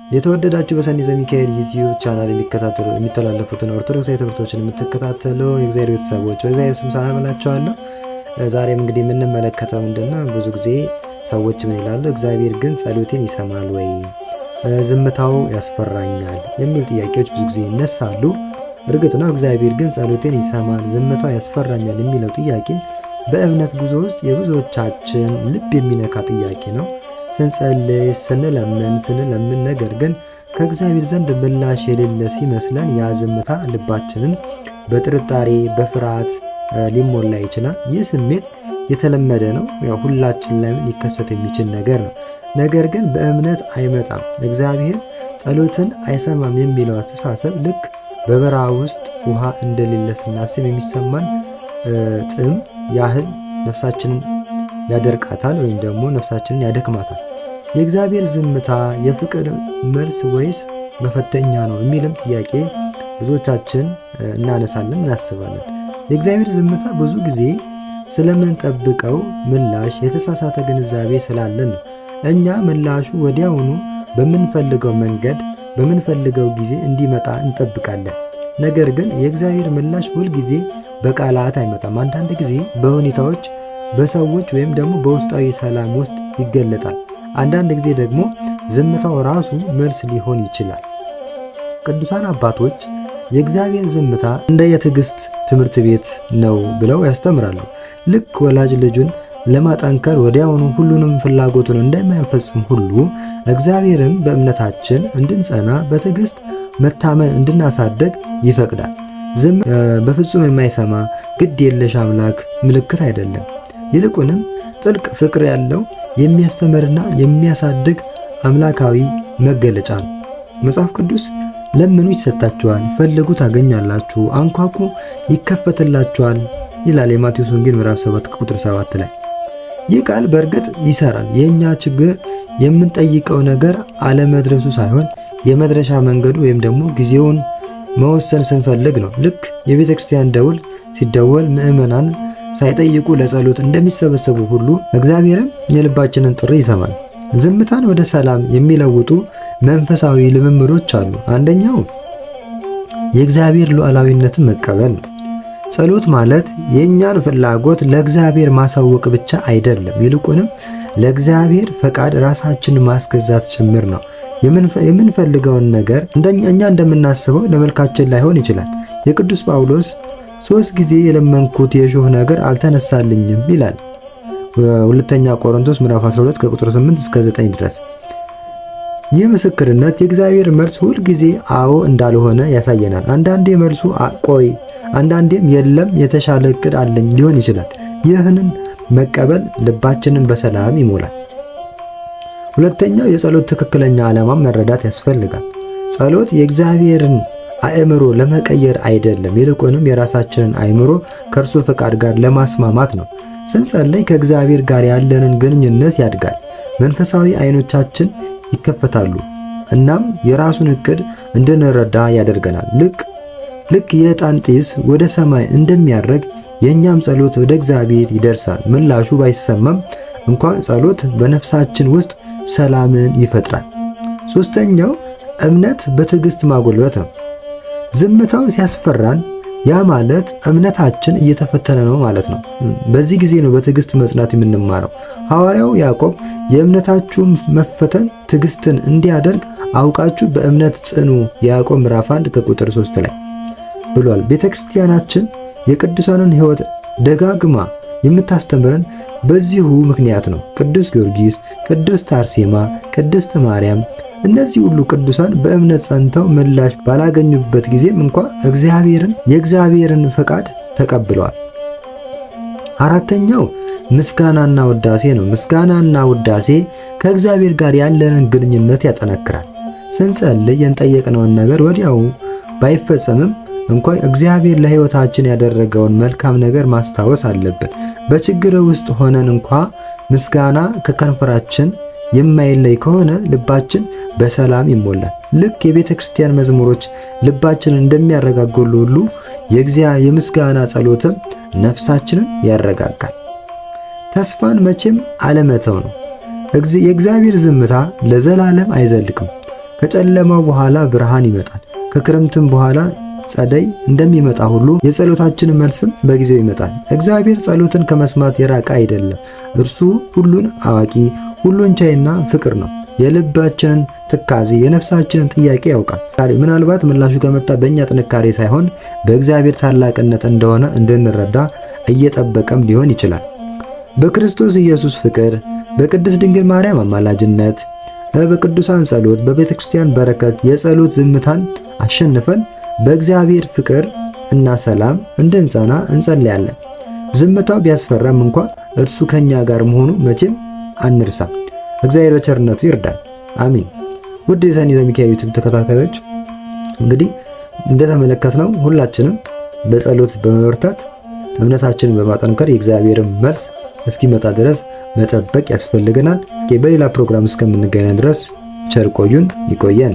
የተወደዳችሁ በሰኒ ዘሚካኤል ዩቲዩብ ቻናል የሚተላለፉትን ኦርቶዶክሳዊ ትምህርቶችን የምትከታተሉ የእግዚአብሔር ቤተሰቦች በእግዚአብሔር ስም ሰላም እላችኋለሁ። ዛሬም እንግዲህ የምንመለከተው ምንድነው? ብዙ ጊዜ ሰዎች ምን ይላሉ? እግዚአብሔር ግን ጸሎቴን ይሰማል ወይ? ዝምታው ያስፈራኛል የሚል ጥያቄዎች ብዙ ጊዜ ይነሳሉ። እርግጥ ነው እግዚአብሔር ግን ጸሎቴን ይሰማል፣ ዝምታው ያስፈራኛል የሚለው ጥያቄ በእምነት ጉዞ ውስጥ የብዙዎቻችን ልብ የሚነካ ጥያቄ ነው። ስንጸልይ ስንለምን ነገር ግን ከእግዚአብሔር ዘንድ ምላሽ የሌለ ሲመስለን ያ ዝምታ ልባችንን በጥርጣሬ በፍርሃት ሊሞላ ይችላል። ይህ ስሜት የተለመደ ነው፣ ያው ሁላችን ላይ ሊከሰት የሚችል ነገር ነው። ነገር ግን በእምነት አይመጣም። እግዚአብሔር ጸሎትን አይሰማም የሚለው አስተሳሰብ ልክ በበረሃ ውስጥ ውሃ እንደሌለ ስናስብ የሚሰማን ጥም ያህል ነፍሳችንን ያደርቃታል ወይም ደግሞ ነፍሳችንን ያደክማታል። የእግዚአብሔር ዝምታ የፍቅር መልስ ወይስ መፈተኛ ነው የሚልም ጥያቄ ብዙዎቻችን እናነሳለን፣ እናስባለን። የእግዚአብሔር ዝምታ ብዙ ጊዜ ስለምንጠብቀው ምላሽ የተሳሳተ ግንዛቤ ስላለን ነው። እኛ ምላሹ ወዲያውኑ በምንፈልገው መንገድ በምንፈልገው ጊዜ እንዲመጣ እንጠብቃለን። ነገር ግን የእግዚአብሔር ምላሽ ሁልጊዜ በቃላት አይመጣም። አንዳንድ ጊዜ በሁኔታዎች በሰዎች ወይም ደግሞ በውስጣዊ ሰላም ውስጥ ይገለጣል። አንዳንድ ጊዜ ደግሞ ዝምታው ራሱ መልስ ሊሆን ይችላል። ቅዱሳን አባቶች የእግዚአብሔር ዝምታ እንደ የትዕግስት ትምህርት ቤት ነው ብለው ያስተምራሉ። ልክ ወላጅ ልጁን ለማጠንከር ወዲያውኑ ሁሉንም ፍላጎቱን እንደማይፈጽም ሁሉ እግዚአብሔርም በእምነታችን እንድንጸና በትዕግስት መታመን እንድናሳደግ ይፈቅዳል። ዝም በፍጹም የማይሰማ ግድ የለሽ አምላክ ምልክት አይደለም። ይልቁንም ጥልቅ ፍቅር ያለው የሚያስተምርና የሚያሳድግ አምላካዊ መገለጫ ነው። መጽሐፍ ቅዱስ ለምኑ ይሰጣችኋል፣ ፈልጉ ታገኛላችሁ፣ አንኳኩ ይከፈትላችኋል ይላል የማቴዎስ ወንጌል ምዕራፍ 7 ቁጥር 7 ላይ። ይህ ቃል በእርግጥ ይሰራል። የእኛ ችግር የምንጠይቀው ነገር አለመድረሱ ሳይሆን የመድረሻ መንገዱ ወይም ደግሞ ጊዜውን መወሰን ስንፈልግ ነው። ልክ የቤተ ክርስቲያን ደውል ሲደወል ምዕመናን ሳይጠይቁ ለጸሎት እንደሚሰበሰቡ ሁሉ እግዚአብሔርም የልባችንን ጥሪ ይሰማል። ዝምታን ወደ ሰላም የሚለውጡ መንፈሳዊ ልምምዶች አሉ። አንደኛው የእግዚአብሔር ሉዓላዊነትን መቀበል ነው። ጸሎት ማለት የእኛን ፍላጎት ለእግዚአብሔር ማሳወቅ ብቻ አይደለም፣ ይልቁንም ለእግዚአብሔር ፈቃድ ራሳችን ማስገዛት ጭምር ነው። የምንፈልገውን ነገር እኛ እንደምናስበው ለመልካችን ላይሆን ይችላል። የቅዱስ ጳውሎስ 3 ጊዜ የለመንኩት የእሾህ ነገር አልተነሳልኝም ይላል ሁለተኛ ቆሮንቶስ ምዕራፍ 12 ከቁጥር 8 እስከ 9 ድረስ። ይህ ምስክርነት የእግዚአብሔር መልስ ሁል ጊዜ አዎ እንዳልሆነ ያሳየናል። አንዳንዴ መልሱ ቆይ፣ አንዳንዴም የለም የተሻለ እቅድ አለኝ ሊሆን ይችላል። ይህንን መቀበል ልባችንን በሰላም ይሞላል። ሁለተኛው የጸሎት ትክክለኛ ዓላማ መረዳት ያስፈልጋል። ጸሎት የእግዚአብሔርን አእምሮ ለመቀየር አይደለም፣ ይልቁንም የራሳችንን አእምሮ ከእርሱ ፈቃድ ጋር ለማስማማት ነው። ስንጸልይ ከእግዚአብሔር ጋር ያለንን ግንኙነት ያድጋል፣ መንፈሳዊ አይኖቻችን ይከፈታሉ፣ እናም የራሱን እቅድ እንድንረዳ ያደርገናል። ልክ የዕጣን ጢስ ወደ ሰማይ እንደሚያርግ የእኛም ጸሎት ወደ እግዚአብሔር ይደርሳል። ምላሹ ባይሰማም እንኳን ጸሎት በነፍሳችን ውስጥ ሰላምን ይፈጥራል። ሶስተኛው እምነት በትዕግስት ማጎልበት ነው። ዝምታው ሲያስፈራን ያ ማለት እምነታችን እየተፈተነ ነው ማለት ነው። በዚህ ጊዜ ነው በትዕግስት መጽናት የምንማረው። ሐዋርያው ያዕቆብ የእምነታችሁ መፈተን ትዕግስትን እንዲያደርግ አውቃችሁ በእምነት ጽኑ ያዕቆብ ምዕራፍ 1 ከቁጥር 3 ላይ ብሏል። ቤተክርስቲያናችን የቅዱሳንን ሕይወት ደጋግማ የምታስተምረን በዚሁ ምክንያት ነው። ቅዱስ ጊዮርጊስ፣ ቅድስት አርሴማ፣ ቅድስት ማርያም እነዚህ ሁሉ ቅዱሳን በእምነት ጸንተው ምላሽ ባላገኙበት ጊዜም እንኳን የእግዚአብሔርን ፈቃድ ተቀብለዋል። አራተኛው ምስጋናና ውዳሴ ነው። ምስጋናና ውዳሴ ከእግዚአብሔር ጋር ያለንን ግንኙነት ያጠነክራል። ስንጸልይ የጠየቅነውን ነገር ወዲያው ባይፈጸምም እንኳን እግዚአብሔር ለሕይወታችን ያደረገውን መልካም ነገር ማስታወስ አለብን። በችግር ውስጥ ሆነን እንኳን ምስጋና ከከንፈራችን የማይለይ ከሆነ ልባችን በሰላም ይሞላል። ልክ የቤተ ክርስቲያን መዝሙሮች ልባችንን እንደሚያረጋጉሉ ሁሉ የምስጋና ጸሎትም ነፍሳችንን ያረጋጋል። ተስፋን መቼም አለመተው ነው። የእግዚአብሔር ዝምታ ለዘላለም አይዘልቅም። ከጨለማው በኋላ ብርሃን ይመጣል። ከክረምትም በኋላ ጸደይ እንደሚመጣ ሁሉ የጸሎታችን መልስም በጊዜው ይመጣል። እግዚአብሔር ጸሎትን ከመስማት የራቀ አይደለም። እርሱ ሁሉን አዋቂ፣ ሁሉን ቻይና ፍቅር ነው። የልባችንን ትካዜ፣ የነፍሳችንን ጥያቄ ያውቃል። ምናልባት ምላሹ ከመጣ በእኛ ጥንካሬ ሳይሆን በእግዚአብሔር ታላቅነት እንደሆነ እንድንረዳ እየጠበቀም ሊሆን ይችላል። በክርስቶስ ኢየሱስ ፍቅር፣ በቅድስት ድንግል ማርያም አማላጅነት፣ በቅዱሳን ጸሎት፣ በቤተ ክርስቲያን በረከት የጸሎት ዝምታን አሸንፈን በእግዚአብሔር ፍቅር እና ሰላም እንድንጸና እንጸልያለን። ዝምታው ቢያስፈራም እንኳ እርሱ ከኛ ጋር መሆኑ መቼም አንርሳ። እግዚአብሔር በቸርነቱ ይርዳል። አሚን። ውድ የሰኒ ዘሚካኤል ዩቲዩብ ተከታታዮች እንግዲህ እንደተመለከትነው ሁላችንም በጸሎት በመበርታት እምነታችንን በማጠንከር የእግዚአብሔርን መልስ እስኪመጣ ድረስ መጠበቅ ያስፈልገናል። በሌላ ፕሮግራም እስከምንገናኝ ድረስ ቸር ቆዩን። ይቆየን።